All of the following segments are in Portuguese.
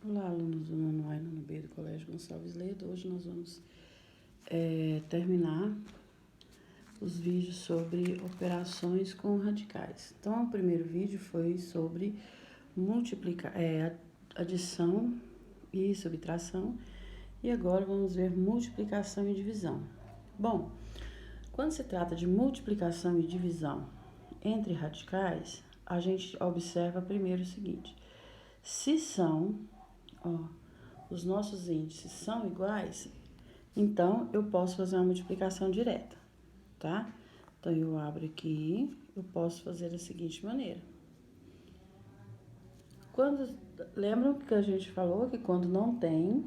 Olá, alunos do nono A e nono B do Colégio Gonçalves Ledo. Hoje nós vamos terminar os vídeos sobre operações com radicais. Então, o primeiro vídeo foi sobre adição e subtração. E agora vamos ver multiplicação e divisão. Bom, quando se trata de multiplicação e divisão entre radicais, a gente observa primeiro o seguinte: se são, os nossos índices são iguais, então eu posso fazer uma multiplicação direta, tá? Então eu abro aqui, eu posso fazer da seguinte maneira. Lembram que a gente falou que quando não tem,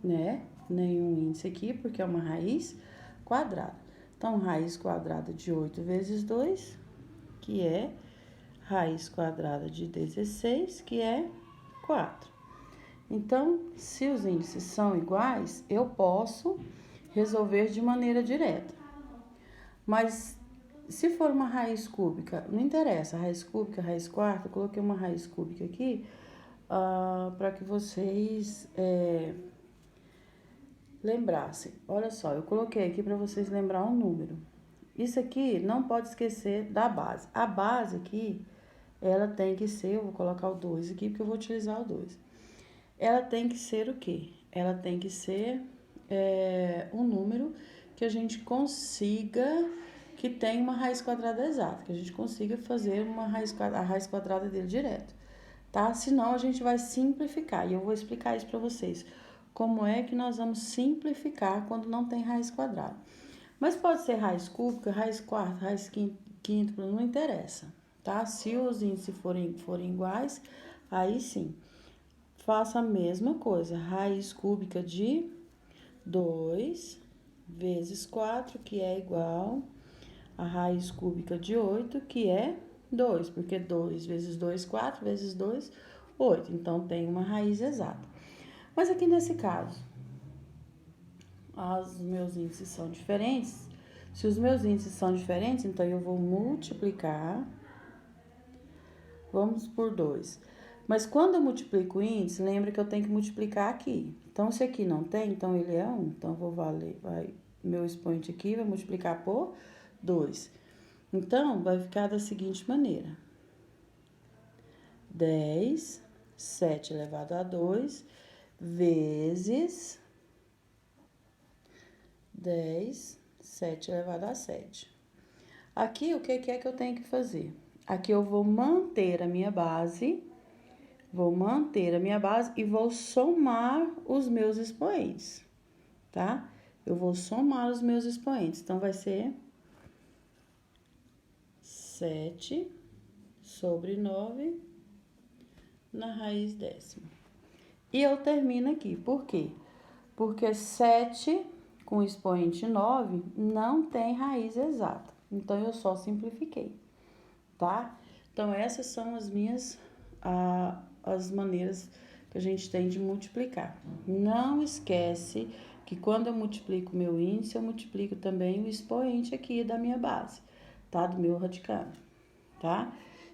né, nenhum índice aqui, porque é uma raiz quadrada. Então, raiz quadrada de 8 vezes 2, que é raiz quadrada de 16, que é 4. Então, se os índices são iguais, eu posso resolver de maneira direta. Mas se for uma raiz cúbica, não interessa, raiz cúbica, raiz quarta, eu coloquei uma raiz cúbica aqui para que vocês lembrassem. Olha só, eu coloquei aqui para vocês lembrar um número. Isso aqui não pode esquecer da base. A base aqui, ela tem que ser, eu vou colocar o 2 aqui porque eu vou utilizar o 2. Ela tem que ser o quê? Ela tem que ser um número que a gente consiga, que tenha uma raiz quadrada exata, que a gente consiga fazer a raiz quadrada dele direto, tá? Senão a gente vai simplificar, e eu vou explicar isso para vocês. Como é que nós vamos simplificar quando não tem raiz quadrada. Mas pode ser raiz cúbica, raiz quarta, raiz quíntupla, não interessa, tá? Se os índices forem iguais, aí sim. Faço a mesma coisa, raiz cúbica de 2 vezes 4, que é igual a raiz cúbica de 8, que é 2, porque 2 vezes 2, 4, vezes 2, 8. Então, tem uma raiz exata. Mas aqui nesse caso, os meus índices são diferentes. Se os meus índices são diferentes, então eu vou multiplicar, vamos por 2. Mas quando eu multiplico o índice, lembra que eu tenho que multiplicar aqui. Então, se aqui não tem, então ele é 1. Então, eu vou meu expoente aqui vai multiplicar por 2. Então, vai ficar da seguinte maneira. 10, 7 elevado a 2, vezes 10, 7 elevado a 7. Aqui, o que é que eu tenho que fazer? Aqui eu vou manter a minha base, e vou somar os meus expoentes, tá? Eu vou somar os meus expoentes. Então, vai ser 7 sobre 9 na raiz décima. E eu termino aqui. Por quê? Porque 7 com expoente 9 não tem raiz exata. Então, eu só simplifiquei, tá? Então, essas são as maneiras que a gente tem de multiplicar. Não esquece que quando eu multiplico o meu índice, eu multiplico também o expoente aqui da minha base, tá? Do meu radicando, tá?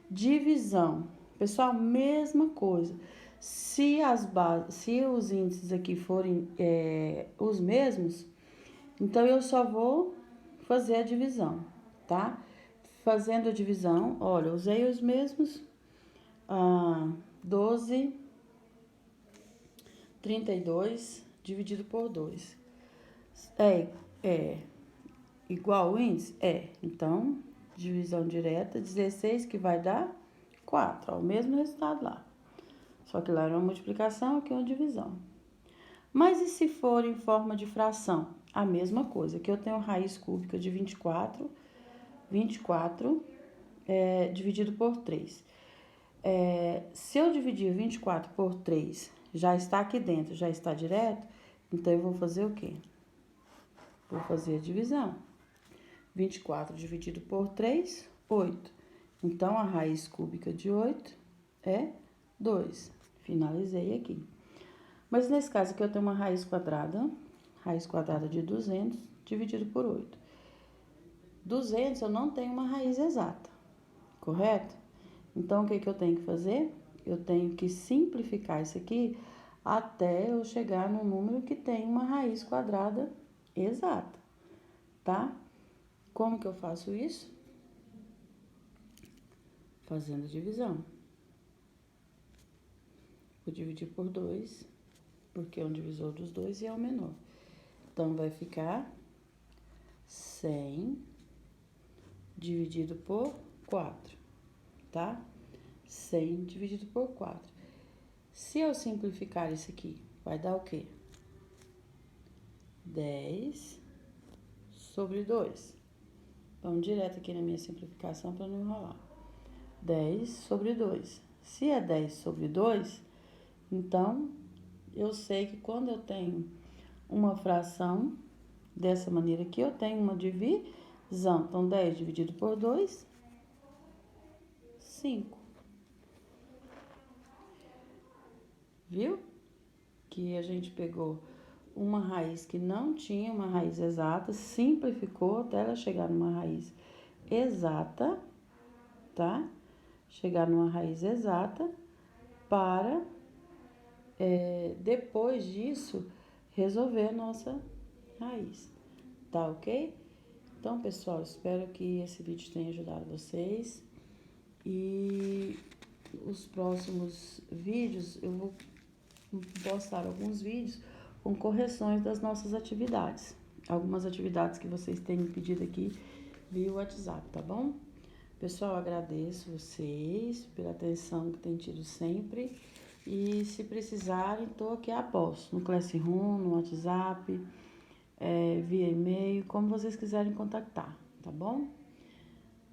Divisão. Pessoal, mesma coisa. Se os índices aqui forem os mesmos, então eu só vou fazer a divisão, tá? Fazendo a divisão, olha, usei os mesmos 12, 32 dividido por 2. É igual o índice? Então, divisão direta, 16, que vai dar 4. Ó, o mesmo resultado lá. Só que lá era uma multiplicação, aqui é uma divisão. Mas e se for em forma de fração? A mesma coisa. Aqui eu tenho raiz cúbica de 24 dividido por 3. Se eu dividir 24 por 3, já está aqui dentro, já está direto, então eu vou fazer o quê? Vou fazer a divisão. 24 dividido por 3, 8. Então, a raiz cúbica de 8 é 2. Finalizei aqui. Mas nesse caso aqui eu tenho uma raiz quadrada de 200 dividido por 8. 200 eu não tenho uma raiz exata, correto? Então, o que eu tenho que fazer? Eu tenho que simplificar isso aqui até eu chegar num número que tem uma raiz quadrada exata, tá? Como que eu faço isso? Fazendo divisão. Vou dividir por 2, porque é um divisor dos dois e é o menor. Então, vai ficar 100 dividido por 4, tá? 100 dividido por 4. Se eu simplificar isso aqui, vai dar o quê? 10 sobre 2. Vamos direto aqui na minha simplificação para não enrolar. 10 sobre 2. Se é 10 sobre 2, então eu sei que quando eu tenho uma fração dessa maneira aqui, eu tenho uma divisão. Então, 10 dividido por 2, 5. Viu? Que a gente pegou uma raiz que não tinha uma raiz exata, simplificou até ela chegar numa raiz exata, tá? Chegar numa raiz exata para, depois disso, resolver a nossa raiz, tá ok? Então, pessoal, espero que esse vídeo tenha ajudado vocês. E os próximos vídeos, eu vou postar alguns vídeos com correções das nossas atividades. Algumas atividades que vocês têm me pedido aqui via WhatsApp, tá bom? Pessoal, agradeço vocês pela atenção que têm tido sempre. E se precisarem, estou aqui a posto, no Classroom, no WhatsApp, via e-mail, como vocês quiserem contactar, tá bom?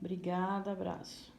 Obrigada, abraço.